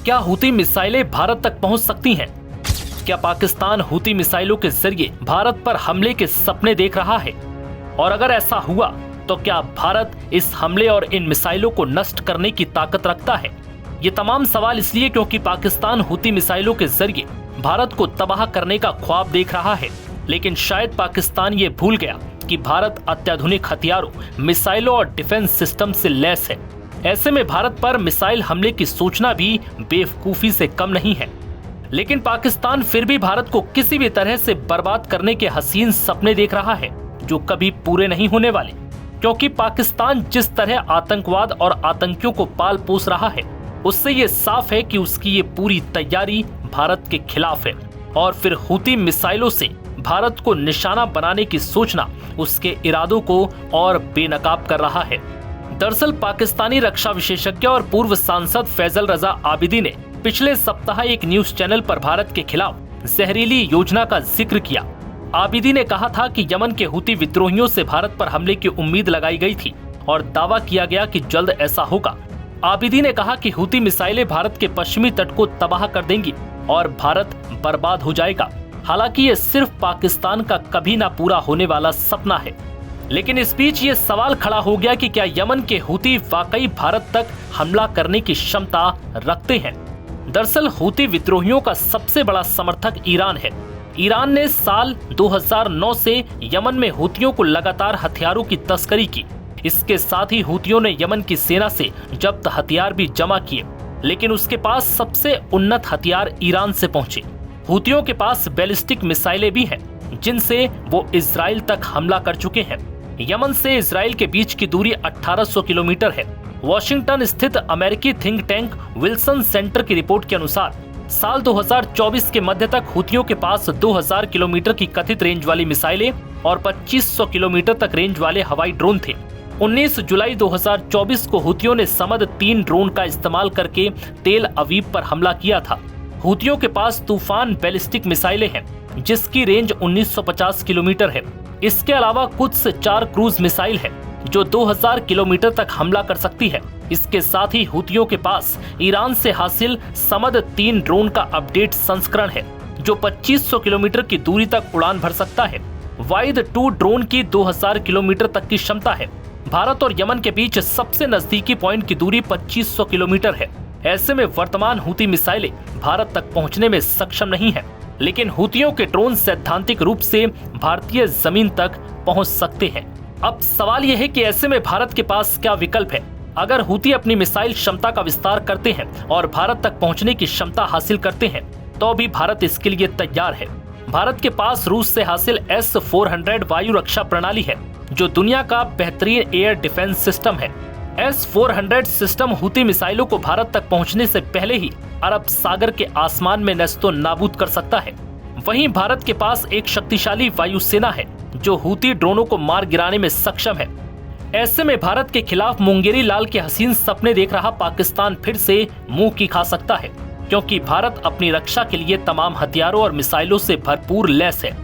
क्या हूती मिसाइलें भारत तक पहुंच सकती हैं? क्या पाकिस्तान हूती मिसाइलों के जरिए भारत पर हमले के सपने देख रहा है? और अगर ऐसा हुआ तो क्या भारत इस हमले और इन मिसाइलों को नष्ट करने की ताकत रखता है? ये तमाम सवाल इसलिए क्योंकि पाकिस्तान हूती मिसाइलों के जरिए भारत को तबाह करने का ख्वाब देख रहा है, लेकिन शायद पाकिस्तान ये भूल गया कि भारत अत्याधुनिक हथियारों, मिसाइलों और डिफेंस सिस्टम से लैस है। ऐसे में भारत पर मिसाइल हमले की सोचना भी बेवकूफी से कम नहीं है। लेकिन पाकिस्तान फिर भी भारत को किसी भी तरह से बर्बाद करने के हसीन सपने देख रहा है जो कभी पूरे नहीं होने वाले, क्योंकि पाकिस्तान जिस तरह आतंकवाद और आतंकियों को पाल पोस रहा है उससे ये साफ है कि उसकी ये पूरी तैयारी भारत के खिलाफ है। और फिर हूती मिसाइलों से भारत को निशाना बनाने की सोचना उसके इरादों को और बेनकाब कर रहा है। दरअसल पाकिस्तानी रक्षा विशेषज्ञ और पूर्व सांसद फैजल रजा आबिदी ने पिछले सप्ताह एक न्यूज चैनल पर भारत के खिलाफ जहरीली योजना का जिक्र किया। आबिदी ने कहा था कि यमन के हूती विद्रोहियों से भारत पर हमले की उम्मीद लगाई गई थी और दावा किया गया कि जल्द ऐसा होगा। आबिदी ने कहा कि हूती मिसाइलें भारत के पश्चिमी तट को तबाह कर देंगी और भारत बर्बाद हो जाएगा। हालांकि ये सिर्फ पाकिस्तान का कभी ना पूरा होने वाला सपना है। लेकिन इस बीच ये सवाल खड़ा हो गया कि क्या यमन के हूती वाकई भारत तक हमला करने की क्षमता रखते हैं? दरअसल हूती विद्रोहियों का सबसे बड़ा समर्थक ईरान है। ईरान ने साल 2009 से यमन में हूतियों को लगातार हथियारों की तस्करी की। इसके साथ ही हूतियों ने यमन की सेना से जब्त हथियार भी जमा किए, लेकिन उसके पास सबसे उन्नत हथियार ईरान से पहुंचे। हूतियों के पास बैलिस्टिक मिसाइलें भी हैं, जिनसे वो इजराइल तक हमला कर चुके हैं। यमन से इजराइल के बीच की दूरी 1800 किलोमीटर है। वॉशिंगटन स्थित अमेरिकी थिंक टैंक विल्सन सेंटर की रिपोर्ट के अनुसार साल 2024 के मध्य तक हूतियों के पास 2000 किलोमीटर की कथित रेंज वाली मिसाइलें और 2500 किलोमीटर तक रेंज वाले हवाई ड्रोन थे। 19 जुलाई 2024 को हूतियों ने समद 3 ड्रोन का इस्तेमाल करके तेल अवीव पर हमला किया था। हूतियों के पास तूफान बैलिस्टिक मिसाइलें हैं, जिसकी रेंज 1950 किलोमीटर है। इसके अलावा कुछ 4 क्रूज मिसाइल है जो 2000 किलोमीटर तक हमला कर सकती है। इसके साथ ही हूतियों के पास ईरान से हासिल समद 3 ड्रोन का अपडेट संस्करण है जो 2500 किलोमीटर की दूरी तक उड़ान भर सकता है। वाइद 2 ड्रोन की 2000 किलोमीटर तक की क्षमता है। भारत और यमन के बीच सबसे नजदीकी पॉइंट की दूरी 2500 किलोमीटर है। ऐसे में वर्तमान हूती मिसाइलें भारत तक पहुंचने में सक्षम नहीं है, लेकिन हूतियों के ड्रोन सैद्धांतिक रूप से भारतीय जमीन तक पहुंच सकते हैं। अब सवाल यह है कि ऐसे में भारत के पास क्या विकल्प है? अगर हूती अपनी मिसाइल क्षमता का विस्तार करते हैं और भारत तक पहुंचने की क्षमता हासिल करते हैं तो भी भारत इसके लिए तैयार है। भारत के पास रूस से हासिल S-400 वायु रक्षा प्रणाली है जो दुनिया का बेहतरीन एयर डिफेंस सिस्टम है। S-400 सिस्टम हूती मिसाइलों को भारत तक पहुंचने से पहले ही अरब सागर के आसमान में नष्टो नाबूद कर सकता है। वहीं भारत के पास एक शक्तिशाली वायुसेना है जो हूती ड्रोनों को मार गिराने में सक्षम है। ऐसे में भारत के खिलाफ मुंगेरी लाल के हसीन सपने देख रहा पाकिस्तान फिर से मुंह की खा सकता है, क्योंकि भारत अपनी रक्षा के लिए तमाम हथियारों और मिसाइलों से भरपूर लैस है,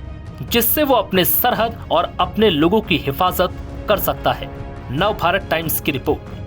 जिससे वो अपने सरहद और अपने लोगों की हिफाजत कर सकता है। नव भारत टाइम्स की रिपोर्ट।